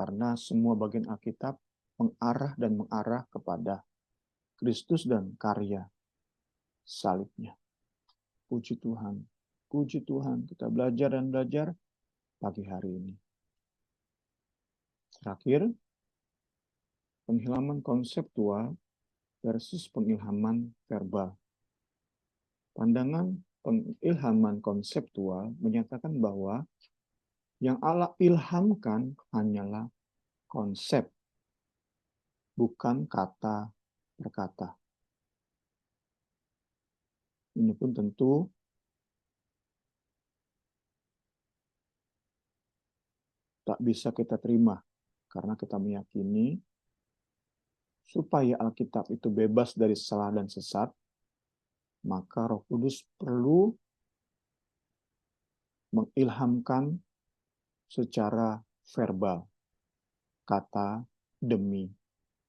Karena semua bagian Alkitab mengarah kepada Kristus dan karya salibnya. Puji Tuhan, puji Tuhan, kita belajar dan belajar pagi hari ini. Terakhir, pengilhaman konseptual versus pengilhaman verbal. Pandangan pengilhaman konseptual menyatakan bahwa yang Allah ilhamkan hanyalah konsep, bukan kata per kata. Ini pun tentu tak bisa kita terima, karena kita meyakini supaya Alkitab itu bebas dari salah dan sesat, maka Roh Kudus perlu mengilhamkan secara verbal, kata demi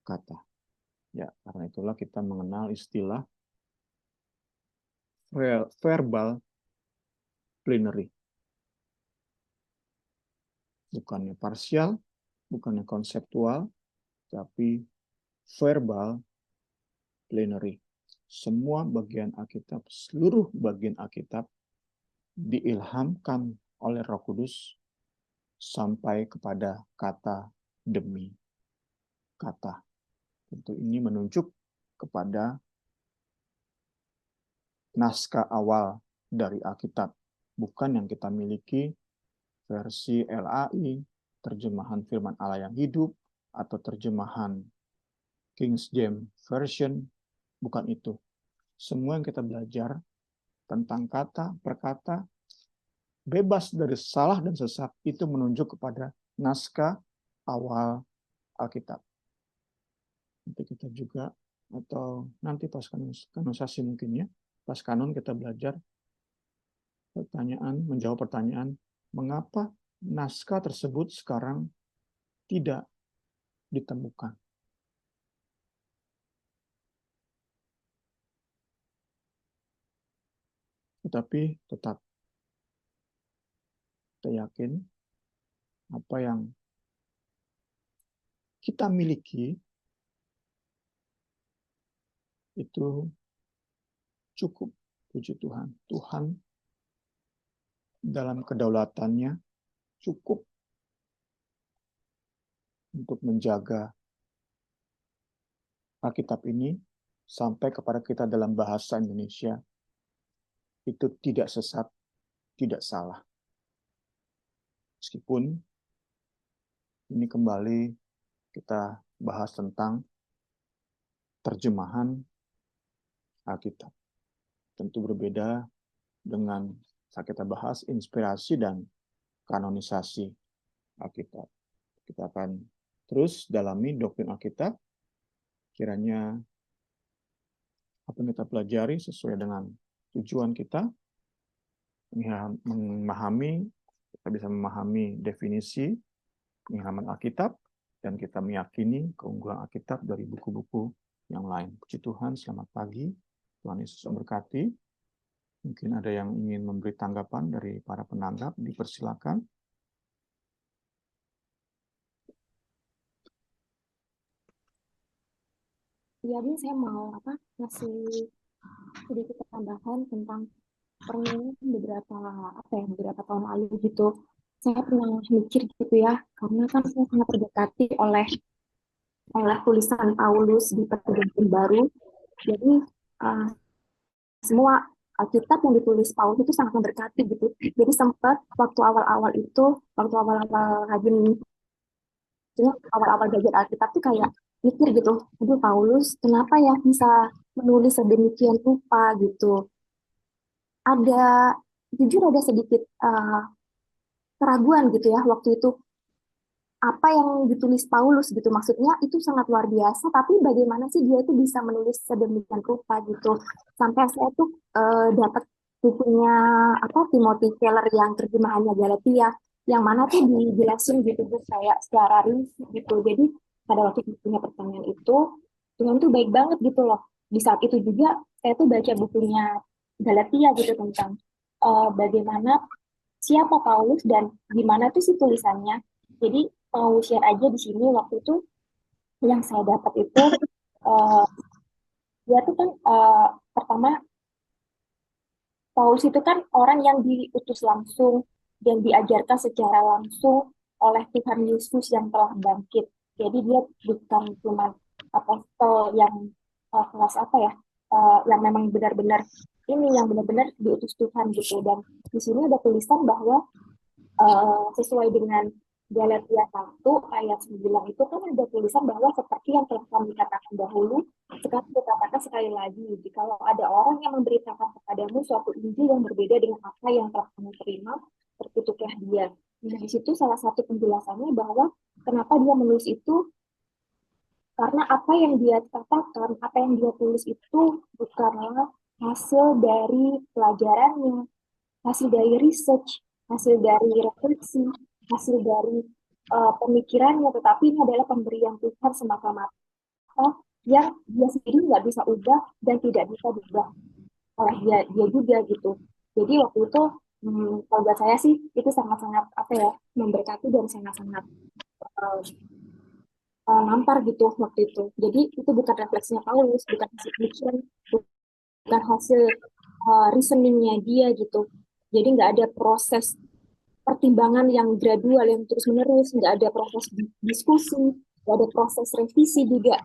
kata. Ya, karena itulah kita mengenal istilah verbal plenary. Bukannya parsial, bukannya konseptual, tapi verbal plenary. Semua bagian Alkitab, seluruh bagian Alkitab diilhamkan oleh Roh Kudus sampai kepada kata demi kata. Tentu ini menunjuk kepada naskah awal dari Alkitab, bukan yang kita miliki versi LAI, terjemahan firman Allah yang hidup, atau terjemahan King James Version, bukan itu. Semua yang kita belajar tentang kata per kata, bebas dari salah dan sesat, itu menunjuk kepada naskah awal Alkitab. Nanti kita juga, atau nanti pas kanonisasi mungkin ya, pas kanon kita belajar menjawab pertanyaan, mengapa naskah tersebut sekarang tidak ditemukan. Tetapi tetap kita yakin apa yang kita miliki itu cukup, puji Tuhan. Tuhan dalam kedaulatannya cukup untuk menjaga Alkitab ini sampai kepada kita dalam bahasa Indonesia itu tidak sesat, tidak salah. Meskipun ini kembali kita bahas tentang terjemahan Alkitab. Tentu berbeda dengan saat kita bahas inspirasi dan kanonisasi Alkitab. Kita akan terus dalami doktrin Alkitab. Kiranya apa yang kita pelajari sesuai dengan tujuan kita, kita bisa memahami definisi pengilhaman Alkitab, dan kita meyakini keunggulan Alkitab dari buku-buku yang lain. Puji Tuhan, selamat pagi. Tuhan Yesus memberkati. Mungkin ada yang ingin memberi tanggapan dari para penanggap, dipersilakan. Ya, Bin, saya mau ngasih sedikit tambahan tentang pernyataan beberapa tahun lalu gitu. Saya pernah mikir gitu ya, karena kan saya sangat terdekati oleh tulisan Paulus di Perjanjian Baru. Jadi semua Alkitab yang ditulis Paulus itu sangat memberkati gitu. Jadi sempat waktu awal-awal rajin, awal-awal belajar Alkitab tuh kayak mikir gitu, aduh Paulus kenapa ya bisa menulis sedemikian rupa gitu. Jujur ada sedikit keraguan gitu ya waktu itu, apa yang ditulis Paulus gitu, maksudnya itu sangat luar biasa, tapi bagaimana sih dia itu bisa menulis sedemikian rupa gitu. Sampai saya tuh dapat bukunya Timothy Keller yang terjemahannya Galatia, yang mana tuh dijelasin gitu kayak secara rinci gitu. Jadi pada waktu punya pertanyaan itu, Tuhan tuh baik banget gitu loh. Di saat itu juga saya tuh baca bukunya Galatia gitu tentang bagaimana siapa Paulus dan gimana tuh sih tulisannya. Jadi mau share aja di sini, waktu itu yang saya dapat itu dia tuh kan pertama, Paulus itu kan orang yang diutus langsung dan diajarkan secara langsung oleh Tuhan Yesus yang telah bangkit. Jadi dia bukan cuma apostol yang kelas yang memang benar-benar yang benar-benar diutus Tuhan gitu. Dan di sini ada tulisan bahwa sesuai dengan Galatia 1 ayat 9 itu kan ada tulisan bahwa seperti yang telah kami katakan dahulu, sekarang katakan sekali lagi, jikalau ada orang yang memberitakan kepadamu suatu Injil yang berbeda dengan apa yang telah kamu terima, terkutuklah dia. Nah, di situ salah satu penjelasannya bahwa kenapa dia menulis itu, karena apa yang dia katakan, apa yang dia tulis itu bukanlah hasil dari pelajarannya, hasil dari research, hasil dari refleksi, hasil dari pemikirannya, tetapi ini adalah pemberian Tuhan semata-mata yang dia sendiri nggak bisa ubah dan tidak bisa diubah oleh dia juga gitu. Jadi waktu itu kalau buat saya sih itu sangat-sangat apa ya, memberkati dan sangat-sangat nampar gitu waktu itu. Jadi itu bukan refleksinya Paulus, bukan hasil pemikiran, bukan hasil reasoningnya dia gitu. Jadi nggak ada proses pertimbangan yang gradual, yang terus-menerus, nggak ada proses diskusi, nggak ada proses revisi juga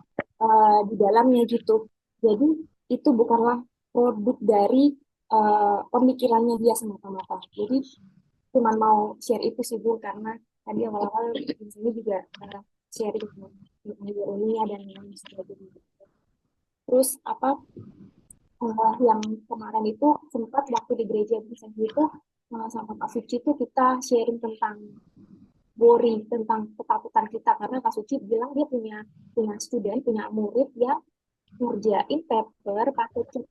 di dalamnya gitu. Jadi itu bukanlah produk dari pemikirannya dia semata-mata. Jadi cuma mau share itu sih Bu, karena tadi awal-awal di sini juga sharing tentang ironia dan lain sebagainya. Terus apa yang kemarin itu sempat waktu di gereja bisa itu sama Kak Suci itu kita sharing tentang worry, tentang ketakutan kita, karena Kak Suci bilang dia punya student, punya murid yang ngerjain paper pakai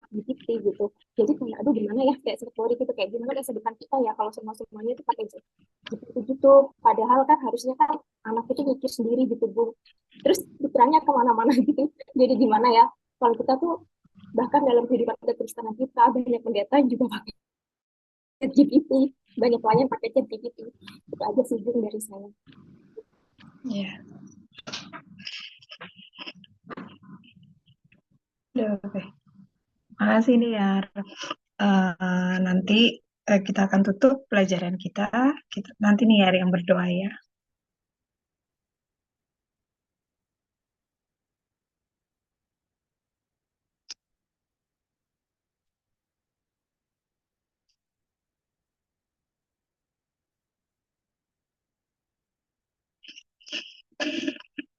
GPT gitu. Jadi kayak aduh gimana ya, kayak worry gitu, kayak gimana masa depan kita ya kalau semuanya itu pakai GPT gitu. Padahal kan harusnya kan anak itu mikir sendiri gitu Bu. Terus pikirannya kemana-mana gitu. Jadi gimana ya kalau kita tuh bahkan dalam kehidupan kekristenan kita banyak pendeta yang juga pakai ChatGPT, banyak pelayan pakai ChatGPT. Itu aja sih Bung dari saya. Ya. Oke. Makasih nih ya. Nanti kita akan tutup pelajaran kita. Nanti nih ya yang berdoa ya.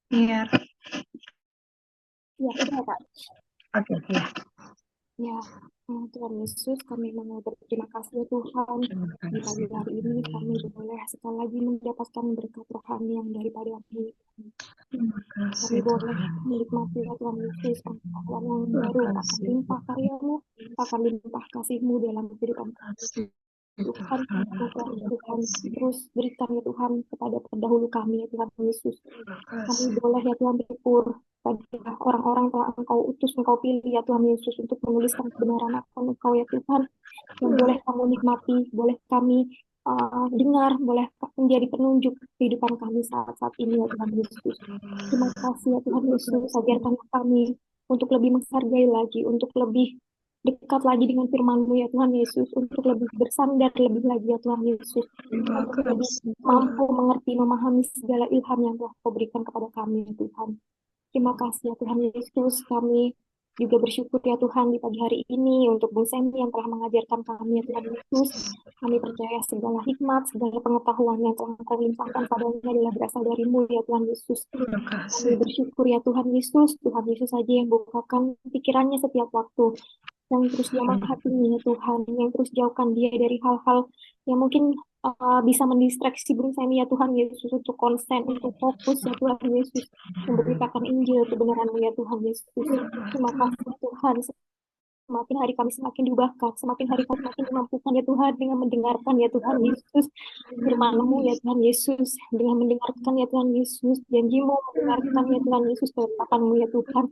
Iya. Ya, udah Kak. Oke, ya. Ya, Tuhan Yesus, kami mau berterima kasih ya Tuhan. Di pagi hari ini kami boleh sekali lagi mendapatkan berkat rohani yang daripada-Mu. Kami boleh menikmati ya Tuhan Yesus, pengetahuan yang baru akan limpah karya-Mu, akan limpah kasih-Mu dalam kehidupan kami. Tuhan, Tuhan terus berikan ya Tuhan kepada pendahulu kami ya Tuhan Yesus. Kami boleh ya Tuhan bersyukur pada orang-orang telah Engkau utus, Engkau pilih ya Tuhan Yesus untuk menuliskan kebenaran akan Engkau ya Tuhan, yang boleh kami nikmati, boleh kami dengar, boleh menjadi penunjuk kehidupan kami saat-saat ini ya Tuhan Yesus. Terima kasih ya Tuhan Yesus, ajarkan kami untuk lebih menghargai lagi, untuk lebih dekat lagi dengan firman-Mu ya Tuhan Yesus, untuk lebih bersandar lebih lagi ya Tuhan Yesus, untuk lebih mampu mengerti, memahami segala ilham yang telah Kau berikan kepada kami ya Tuhan. Terima kasih ya Tuhan Yesus, kami juga bersyukur ya Tuhan di pagi hari ini untuk Bung Semi yang telah mengajarkan kami ya Tuhan Yesus. Kami percaya segala hikmat, segala pengetahuan yang telah Engkau limpahkan padanya adalah berasal dari-Mu ya Tuhan Yesus. Kami bersyukur ya Tuhan Yesus saja yang bukakan pikirannya setiap waktu, yang terus jamah hatinya ya Tuhan, yang terus jauhkan dia dari hal-hal yang mungkin bisa mendistraksi Bung Semi ya Tuhan Yesus, untuk konsen, untuk fokus ya Tuhan Yesus, memberitakan Injil kebenaran-Mu ya Tuhan Yesus. Terima kasih Tuhan, semakin hari kami semakin diubahkan, semakin hari kami semakin dimampukan ya Tuhan dengan mendengarkan ya Tuhan Yesus firman-Mu ya Tuhan Yesus, dengan mendengarkan ya Tuhan Yesus janji-Mu, mendengarkan ya Tuhan Yesus ketetapan-Mu ya Tuhan.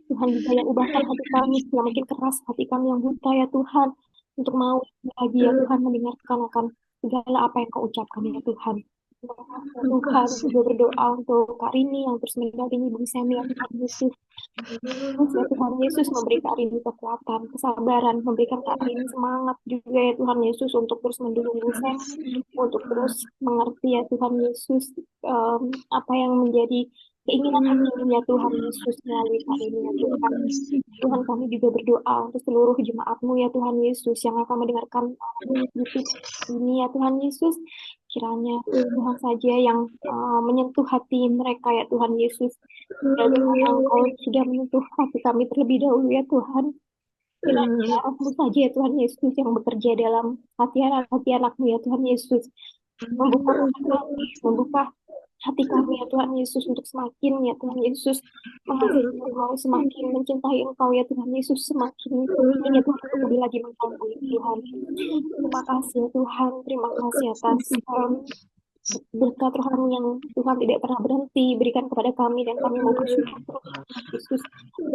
Tuhan juga yang ubahkan hati kami yang mungkin keras, hati kami yang buta ya Tuhan, untuk mau lagi ya Tuhan mendengarkan akan segala apa yang Kau ucapkan ya Tuhan. Tuhan juga berdoa untuk Kak Rini yang terus mendampingi Bung Semi ya Tuhan Yesus. Terus ya Tuhan Yesus memberi Kak Rini kekuatan, kesabaran, memberikan Kak Rini semangat juga ya Tuhan Yesus untuk terus mendukung Bung Semi, untuk terus mengerti ya Tuhan Yesus apa yang menjadi keinginan hati ya Tuhan Yesus melalui Kak Rini ya Tuhan. Tuhan kami juga berdoa untuk seluruh jemaat-Mu ya Tuhan Yesus yang akan mendengarkan YouTube ini ya Tuhan Yesus. Kiranya Tuhan saja yang menyentuh hati mereka ya Tuhan Yesus. Dan Engkau sudah menyentuh hati kami terlebih dahulu ya Tuhan. Kiranya Engkau saja ya Tuhan Yesus yang bekerja dalam hati anak-Mu ya Tuhan Yesus. Membuka hati kami ya Tuhan Yesus untuk semakin ya Tuhan Yesus mengasihi Engkau, semakin mencintai Engkau ya Tuhan Yesus, semakin ingin ya Tuhan untuk lebih lagi mengetahui Tuhan. Terima kasih ya Tuhan, terima kasih atas berkat rohani yang Tuhan tidak pernah berhenti berikan kepada kami, dan kami mau bersyukur terus Yesus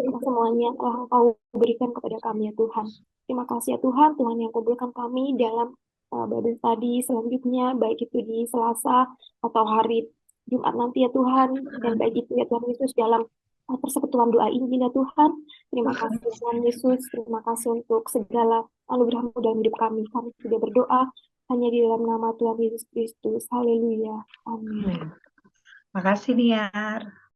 atas semuanya yang telah Engkau berikan kepada kami ya Tuhan. Terima kasih ya Tuhan, Tuhan yang kumpulkan kami dalam Bible study selanjutnya, baik itu di Selasa atau hari Jumat nanti ya Tuhan, dan baik itu ya Tuhan Yesus dalam persekutuan doa Injil ya Tuhan. Terima kasih Tuhan Yesus, terima kasih untuk segala anugerah-Mu dalam hidup kami. Kami sudah berdoa hanya di dalam nama Tuhan Yesus Kristus. Haleluya. Amin. Makasih Niar.